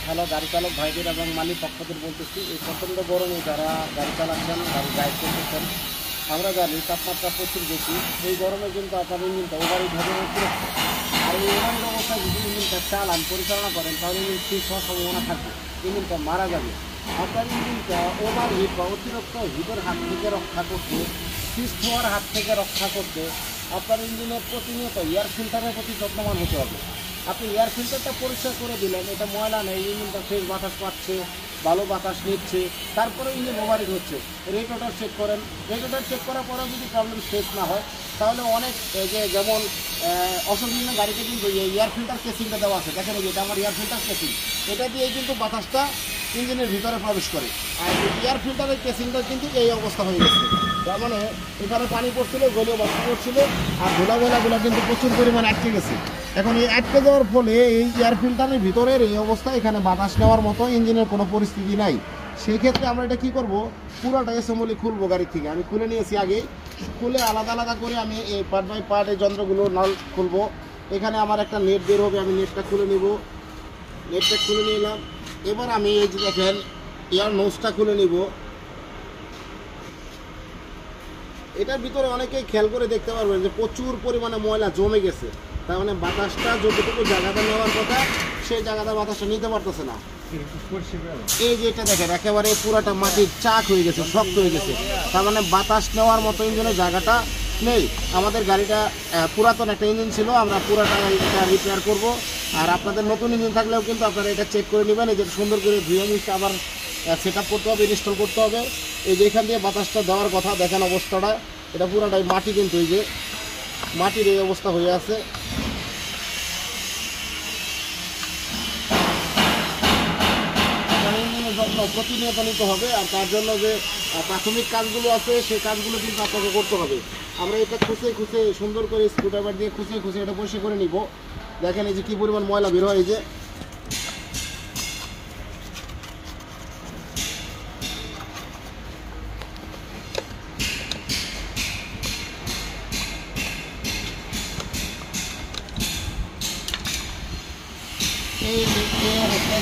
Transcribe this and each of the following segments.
Hello গাড়ি চালক ভাইদের এবং মালিক পক্ষদের বলতেছি, এই প্রচণ্ড গরমে যারা গাড়ি চালাচ্ছেন, গাড়ি ড্রাইভ করতেছেন, আমরা জানি তাপমাত্রা প্রচুর বেশি। এই গরমে কিন্তু আপনার ইঞ্জিনটা ওভারহিট হবে এবং আর এই ওভারহিট অবস্থায় যদি ইঞ্জিনটা চালান, পরিচালনা করেন, তাহলে ইঞ্জিন ফ্রিজ হওয়ার সম্ভাবনা থাকবে, ইঞ্জিনটা মারা যাবে। আপনার ইঞ্জিনটা ওভারহিট বা অতিরিক্ত হিটের হাত থেকে রক্ষা করতে, ফ্রিজ হওয়ার হাত থেকে রক্ষা করতে আপনার ইঞ্জিনের প্রতিনিয়ত এয়ার ফিল্টারের প্রতি যত্নবান হতে হবে। আপনি এয়ার ফিল্টারটা পরিষ্কার করে দিলেন, এটা ময়লা নেই, ইঞ্জিনটা ফ্রেশ বাতাস পাচ্ছে, ভালো বাতাস নিচ্ছে, তারপরে ইঞ্জিন ওভারহিট হচ্ছে। রেগুলেটর চেক করেন, রেগুলেটর চেক করার পরেও যদি প্রবলেম শেষ না হয়, তাহলে অনেক যেমন অসুবিধা গাড়িতে কিন্তু এয়ার ফিল্টার কেসিংটা দেওয়া আছে, দেখেন এটা আমার এয়ার ফিল্টার কেসিং, এটা দিয়ে কিন্তু বাতাসটা ইঞ্জিনের ভিতরে প্রবেশ করে। আর এয়ার ফিল্টারের কেসিংটা কিন্তু এই অবস্থা হয়ে গেছে, তার মানে এখানে পানি পড়ছিল, গলিও বাষ্প পড়ছিল, আর ধুলাগুলো কিন্তু প্রচুর পরিমাণে আটকে গেছে। এখন এই আটকে যাওয়ার ফলে এই এয়ার ফিল্টারের ভিতরের এই অবস্থা, এখানে বাতাস নেওয়ার মতো ইঞ্জিনের কোনো পরিস্থিতি নাই। সেই ক্ষেত্রে আমরা এটা কী করবো, পুরোটা অ্যাসেম্বলি খুলবো গাড়ি থেকে। আমি খুলে নিয়েছি আগে, খুলে আলাদা আলাদা করে আমি এই পার্ট বাই পার্ট এই যন্ত্রগুলো নাল খুলবো। এখানে আমার একটা নেট বের হবে, আমি নেটটা খুলে নিব, নেটটা খুলে নিলাম। এবার আমি এই যে দেখেন এয়ার নোজটা খুলে নিব। এটার ভিতরে অনেকেই খেয়াল করে দেখতে পারবেন যে প্রচুর পরিমাণে ময়লা জমে গেছে, তার মানে বাতাসটা যতটুকু জায়গাটা নেওয়ার কথা সেই জায়গাটা বাতাসটা নিতে পারতেছে না। এই যে এটা দেখেন একেবারে পুরাটা মাটির চাক হয়ে গেছে, শক্ত হয়ে গেছে, তার মানে বাতাস নেওয়ার মতো ইঞ্জিনের জায়গাটা নেই। আমাদের গাড়িটা পুরাতন একটা ইঞ্জিন ছিল, আমরা পুরাটা এটা রিপেয়ার করব। আর আপনাদের নতুন ইঞ্জিন থাকলেও কিন্তু আপনারা এটা চেক করে নেবেন, এই যে সুন্দর করে ধুয়ে মুছে আবার সেট আপ করতে হবে, ইনস্টল করতে হবে। এই যে এখান দিয়ে বাতাসটা দেওয়ার কথা, দেখেন অবস্থাটা, এটা পুরাটাই মাটি, কিন্তু এই যে মাটির এই অবস্থা হয়ে আছে। যত্ন প্রতিনিয়ত নিতে হবে, আর তার জন্য যে প্রাথমিক কাজগুলো আছে সেই কাজগুলো কিন্তু আপনাকে করতে হবে। আমরা এটা খুঁচে সুন্দর করে স্ক্রুড্রাইভার দিয়ে খুঁচে এটা পরিষ্কার করে নিব। দেখেন এই যে কী পরিমাণ ময়লা বের হয়, এই যে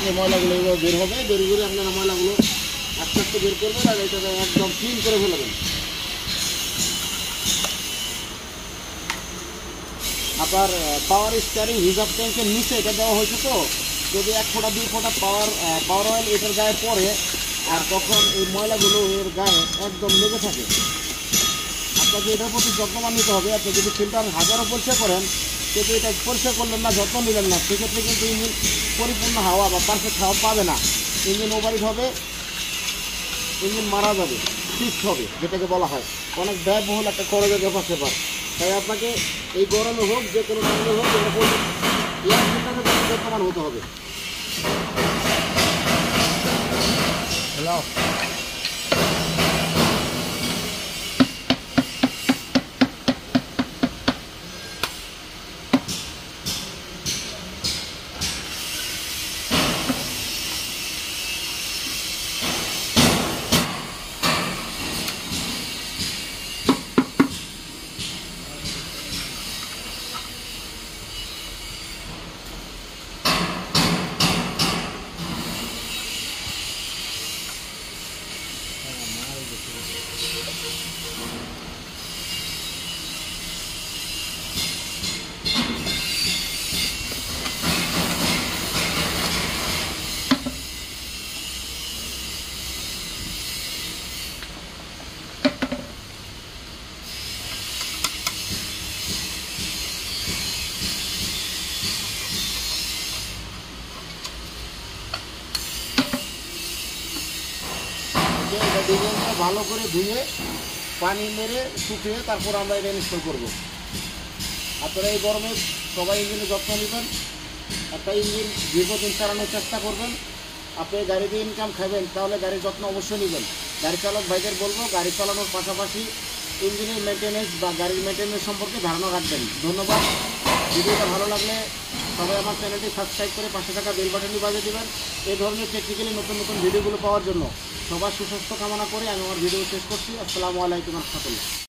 যে ময়লাগুলো বের হবে, বের করে আপনারা ময়লাগুলো আস্তে আস্তে বের করবেন আর এটাকে একদম ক্লিন করে ফেলবেন। আবার পাওয়ার স্টিয়ারিং রিজার্ভ ট্যাঙ্কের নিচে এটা দেওয়া হয়েছে, তো যদি 1 ফোঁটা 2 ফোঁটা পাওয়ার অয়েল এটার গায়ে পড়ে, আর তখন এই ময়লাগুলো এর গায়ে একদম লেগে থাকে। আপনাকে এটার প্রতি যত্নবান নিতে হবে। আপনি যদি ফিল্টার হাজারও পরিষ্কার করেন, কিন্তু এটা পরিষ্কার করলেন না, যত্ন নিলেন না, সেক্ষেত্রে কিন্তু ইঞ্জিন পরিপূর্ণ হাওয়া বা পারফেক্ট হাওয়া পাবে না। ইঞ্জিন ওভারহিট হবে, ইঞ্জিন মারা যাবে, ফিক্সড হবে, যেটাকে বলা হয়। অনেক ব্যয়বহুল একটা খরচের ব্যাপার। তাই আপনাকে এই গরমে হোক, যে কোনো টাইমে হোক, এয়ার ফিল্টারের প্রতি যত্নবান হতে হবে। হ্যালো, ডিজাইনটা ভালো করে ধুয়ে পানি মেরে শুকিয়ে তারপর আমরা এটা ইনস্টল করবো। আপনারা এই গরমে সবাই ইঞ্জিনের যত্ন নেবেন, একটা ইঞ্জিন দীর্ঘদিন চালানোর চেষ্টা করবেন। আপনি গাড়িতে ইনকাম খাবেন, তাহলে গাড়ির যত্ন অবশ্যই নেবেন। গাড়ি চালক ভাইদের বলবো, গাড়ি চালানোর পাশাপাশি ইঞ্জিনের মেনটেন্যান্স বা গাড়ির মেনটেন্যান্স সম্পর্কে ধারণা রাখবেন। ধন্যবাদ। ভিডিওটা ভালো লাগলে সবাই আমার চ্যানেলটি সাবস্ক্রাইব করে পাশে থাকা বেল বাটনটি বাজিয়ে দেবেন। এই ধরনের টেকনিক্যালি নতুন ভিডিওগুলো পাওয়ার জন্য সবার সুস্বাস্থ্য কামনা করে আমি আমার ভিডিও শেষ করছি। আসসালামু আলাইকুম রহমতুল্লাহ।